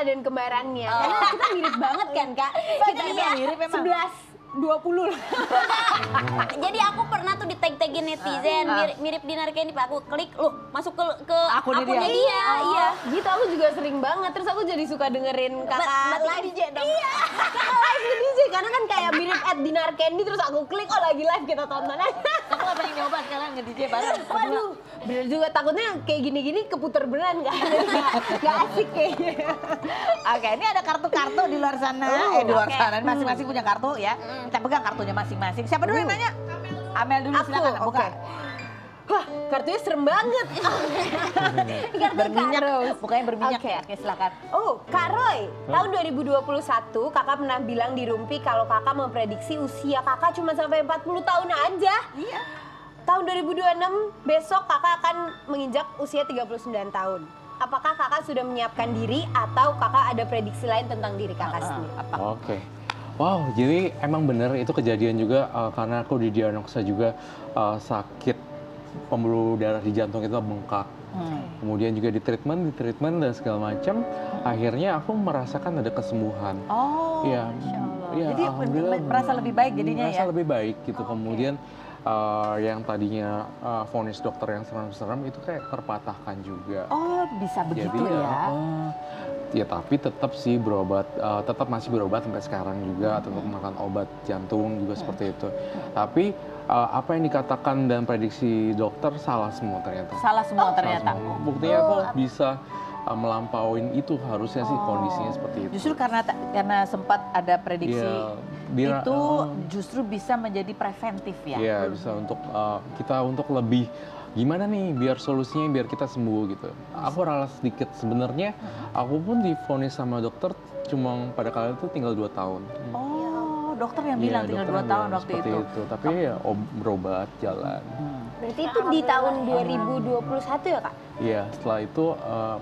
dan kembarannya. Karena kita mirip banget kan, Kak. Kita mirip memang. 11-20. Jadi aku pernah tuh di-tag-tagin netizen mirip Dinar Candy, Pak. Aku klik, loh masuk ke akunnya dia. Iya. Gitu aku juga sering banget. Terus aku jadi suka dengerin kakak live DJ dong. Iya. Kakak live DJ karena kan kayak mirip Dinar Candy, terus aku klik lagi live kita tonton aja. Kamu gak pengen nyoba sekarang nge-DJ bareng? Waduh, bener juga takutnya kayak gini-gini keputer beneran nggak asik kayaknya. Oke, ini ada kartu-kartu di luar sana. Di luar sana masing-masing punya kartu ya. Kita pegang kartunya masing-masing. Siapa dulu yang nanya? Amel dulu, silakan buka. Wah, kartunya serem banget. Berminyak, bukannya berminyak Oke. ya. Oke, silakan. Oh, Kak Roy, tahun 2021 kakak pernah bilang di Rumpi kalau kakak memprediksi usia kakak cuma sampai 40 tahun aja. Iya. Tahun 2026 besok kakak akan menginjak usia 39 tahun. Apakah kakak sudah menyiapkan diri atau kakak ada prediksi lain tentang diri kakak sendiri? Oke. Wow, jadi emang bener itu kejadian juga karena aku didiagnosa juga sakit pembuluh darah di jantung itu bengkak. Kemudian juga di treatment dan segala macam. Akhirnya aku merasakan ada kesembuhan. Oh, Iya, Masya Allah. iya, Jadi alhamdulillah merasa lebih baik jadinya merasa ya? lebih baik gitu. Kemudian yang tadinya vonis dokter yang serem-serem itu kayak terpatahkan juga. Oh, bisa begitu Jadi, ya? Ya tapi tetap sih berobat, tetap masih berobat sampai sekarang juga, tetap makan obat jantung juga seperti itu. Tapi apa yang dikatakan dan prediksi dokter salah semua ternyata. Salah semua ternyata? Salah semua. Buktinya aku bisa melampauin itu, harusnya sih kondisinya seperti itu. Justru karena sempat ada prediksi Iya, itu justru bisa menjadi preventif ya? Iya, bisa untuk kita untuk lebih gimana nih biar solusinya biar kita sembuh gitu. Aku ralas sedikit sebenarnya. Aku pun divonis sama dokter cuma pada kali itu tinggal 2 tahun. Oh, dokter yang bilang tinggal 2 tahun waktu seperti itu. Tapi ya berobat jalan. Berarti itu di tahun 2021 ya, Kak? Iya, setelah itu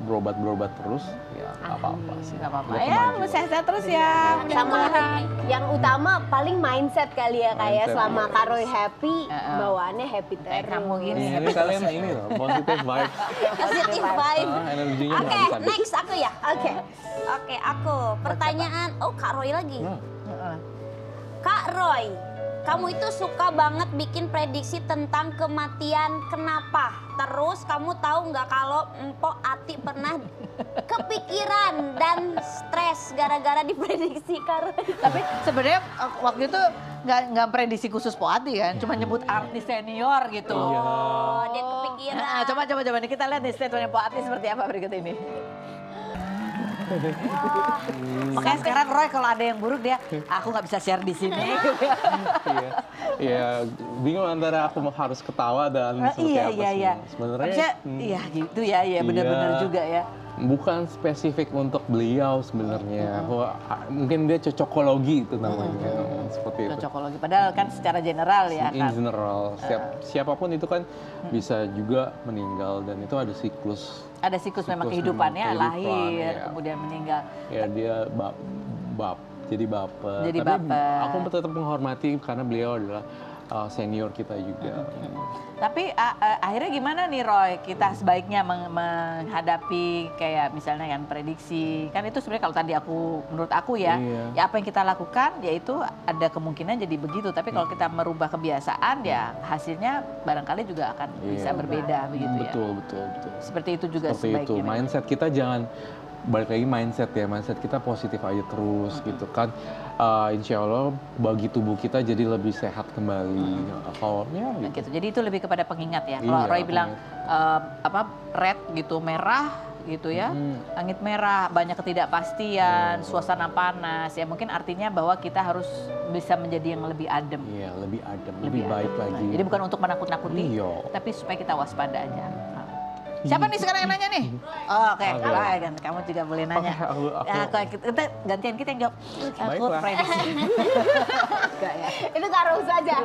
berobat terus ya nggak apa-apa sih. Nggak apa-apa Udah ya, kemajuan. sehat-sehat terus ya. Sama yang utama paling mindset kali ya, kayak Mindset, selama iya. Kak Roy happy, bawaannya happy terus. Kamu gini. Ini kalian ini loh, positive vibe. Positive vibe. Energinya Oke, nggak habis. next aku ya. Oke. Oke, aku. Pertanyaan, Kak Roy lagi. Nah, Kak Roy, kamu itu suka banget bikin prediksi tentang kematian. Kenapa? Terus kamu tahu nggak kalau Mpok Ati pernah kepikiran dan stres gara-gara diprediksi Kak Roy? Tapi sebenarnya waktu itu nggak prediksi khusus Poati kan, cuma nyebut artis senior gitu. Iya. Oh, dia kepikiran. Nah, coba nih kita lihat nih statementnya Poati seperti apa berikut ini. Makanya sekarang Roy kalau ada yang buruk dia, aku nggak bisa share di sini. Iya, bingung antara aku harus ketawa dan seperti apa sih. Iya. Sebenarnya Maksudnya, iya gitu ya, benar-benar juga ya. bukan spesifik untuk beliau sebenarnya. Mungkin dia cocokologi itu namanya, seperti itu. Cocokologi, padahal kan secara general ya In kan. general, siapapun itu kan bisa juga meninggal dan itu ada siklus. Ada siklus memang kehidupannya, lahir, kemudian meninggal. Ya dia jadi baper. Jadi Tapi baper. aku tetap menghormati karena beliau adalah senior kita juga. Tapi akhirnya gimana nih Roy, kita sebaiknya menghadapi kayak misalnya kan prediksi, kan itu sebenarnya kalau tadi menurut aku ya, ya apa yang kita lakukan yaitu ada kemungkinan jadi begitu, tapi kalau kita merubah kebiasaan ya hasilnya barangkali juga akan bisa berbeda begitu ya. Betul. Seperti itu juga Seperti itu, sebaiknya. mindset kita jangan, balik lagi mindset kita positif aja terus gitu kan. Insya Allah bagi tubuh kita jadi lebih sehat kembali. Kalau Gitu. Jadi itu lebih kepada pengingat ya. Kalau Roy bilang red gitu, merah gitu ya, langit merah, banyak ketidakpastian, suasana panas ya, mungkin artinya bahwa kita harus bisa menjadi yang lebih adem. Iya, lebih adem, lebih baik lagi. Jadi bukan untuk menakut-nakuti, tapi supaya kita waspada aja. Siapa nih sekarang yang nanya nih? Oke. Kamu juga boleh nanya. Kita gantian kita yang jawab. Aku prediksi. Itu taruh saja.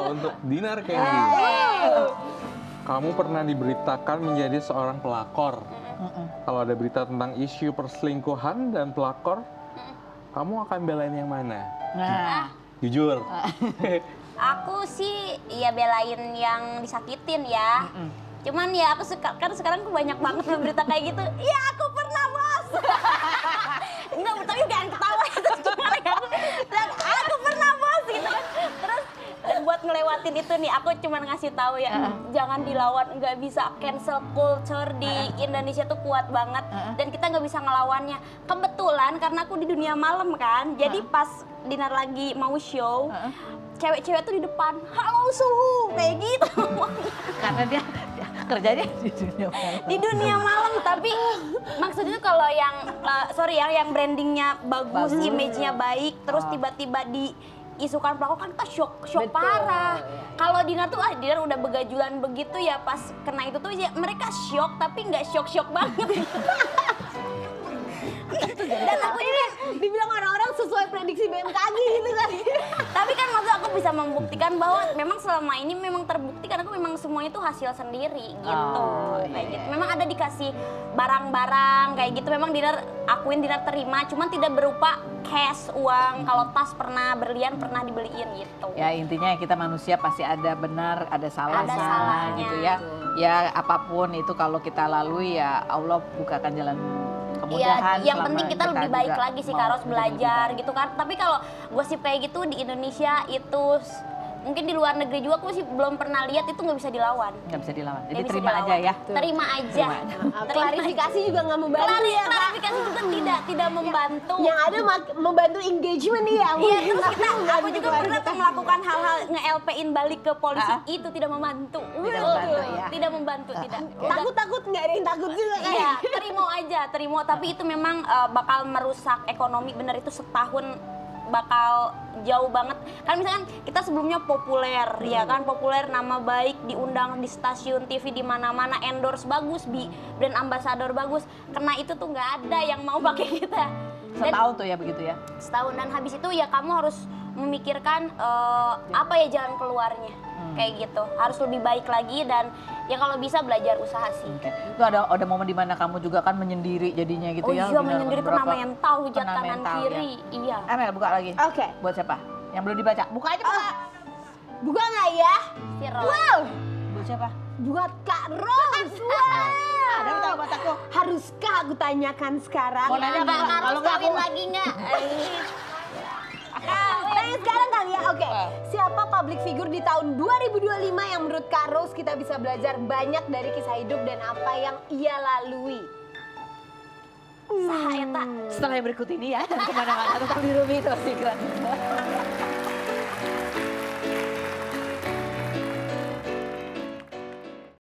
Untuk Dinar kayaknya. Kamu pernah diberitakan menjadi seorang pelakor. Kalau ada berita tentang isu perselingkuhan dan pelakor, kamu akan belain yang mana? Nah, jujur. Aku sih ya belain yang disakitin ya. Cuman ya aku kan sekarang banyak banget berita kayak gitu. Iya aku pernah bos. itu nih, aku cuma ngasih tahu ya, jangan dilawan, nggak bisa. Cancel culture di Indonesia tuh kuat banget, dan kita nggak bisa ngelawannya. Kebetulan karena aku di dunia malam kan, jadi pas Dinar lagi mau show, cewek-cewek tuh di depan, halo suhu, kayak gitu. Karena dia kerjanya di dunia malam. Di dunia malam, tapi maksudnya tuh kalau yang yang brandingnya bagus, image-nya baik, terus tiba-tiba diisukan pelaku kan kita shock Betul, parah. iya. Kalau Dinar tuh Dinar udah begajulan begitu ya, pas kena itu tuh ya mereka shock tapi nggak shock banget. Dan aku ini dibilang orang-orang sesuai prediksi BMKG gitu kan. Tapi kan maksud aku bisa membuktikan bahwa memang selama ini memang terbukti karena aku memang semuanya itu hasil sendiri gitu. Kayak gitu. Memang ada dikasih barang-barang kayak gitu, memang Dinar terima, cuman tidak berupa cash, uang. Kalau tas pernah, berlian pernah dibeliin gitu. Ya intinya kita manusia pasti ada benar, ada salahnya, salahnya. gitu ya. Ya apapun itu kalau kita lalui ya Allah bukakan jalan kemudahan. Iya, yang selama penting kita lebih baik juga lagi sih mau Karos belajar menjadi gitu kan. Tapi kalau gosip kayak gitu di Indonesia itu mungkin di luar negeri juga aku sih belum pernah lihat, itu nggak bisa dilawan. nggak bisa dilawan. Jadi Nggak bisa terima dilawan. aja ya. Terima aja. Klarifikasi juga nggak membantu ya Kak. Klarifikasi juga tidak membantu. Yang ada membantu engagement nih ya. Iya, terus aku juga pernah melakukan hal-hal nge-LP-in balik ke polisi, itu tidak membantu. Tidak membantu, ya. Tidak membantu, tidak. Takut nggak ada yang takut juga kan. Iya, terima. Tapi itu memang bakal merusak ekonomi, bener itu setahun bakal jauh banget. Kan misalkan kita sebelumnya populer, ya kan, populer, nama baik, diundang di stasiun TV di mana-mana, endorse bagus, brand ambassador bagus. Kena itu tuh nggak ada yang mau pakai kita. Dan Setahun tuh ya begitu ya. setahun, dan habis itu ya kamu harus memikirkan apa ya jalan keluarnya. Kayak gitu, harus lebih baik lagi, dan ya kalau bisa belajar usaha sih. Oke. Itu ada momen di mana kamu juga kan menyendiri jadinya gitu Oh ya. iya, Benar, menyendiri kena beberapa- mental, hujat kena kanan mental, kiri. ya. Iya. Amel buka lagi. Oke. Buat siapa? Yang belum dibaca. Buka aja buka. Buka nggak ya? Si Roy. Wow. Buat siapa? Buat Kak Rose. Wow. Ada utang buat aku. Haruskah aku tanyakan sekarang? Mau nanya apa? Nggak, Kalau harus nggak kawin aku- lagi nggak? Tanya sekarang kali ya, oke. Siapa public figure di tahun 2025 yang menurut Kak Rose kita bisa belajar banyak dari kisah hidup dan apa yang ia lalui? Saha eta. Setelah yang berikut ini ya, kemana-mana tetap di Rumi itu Secret.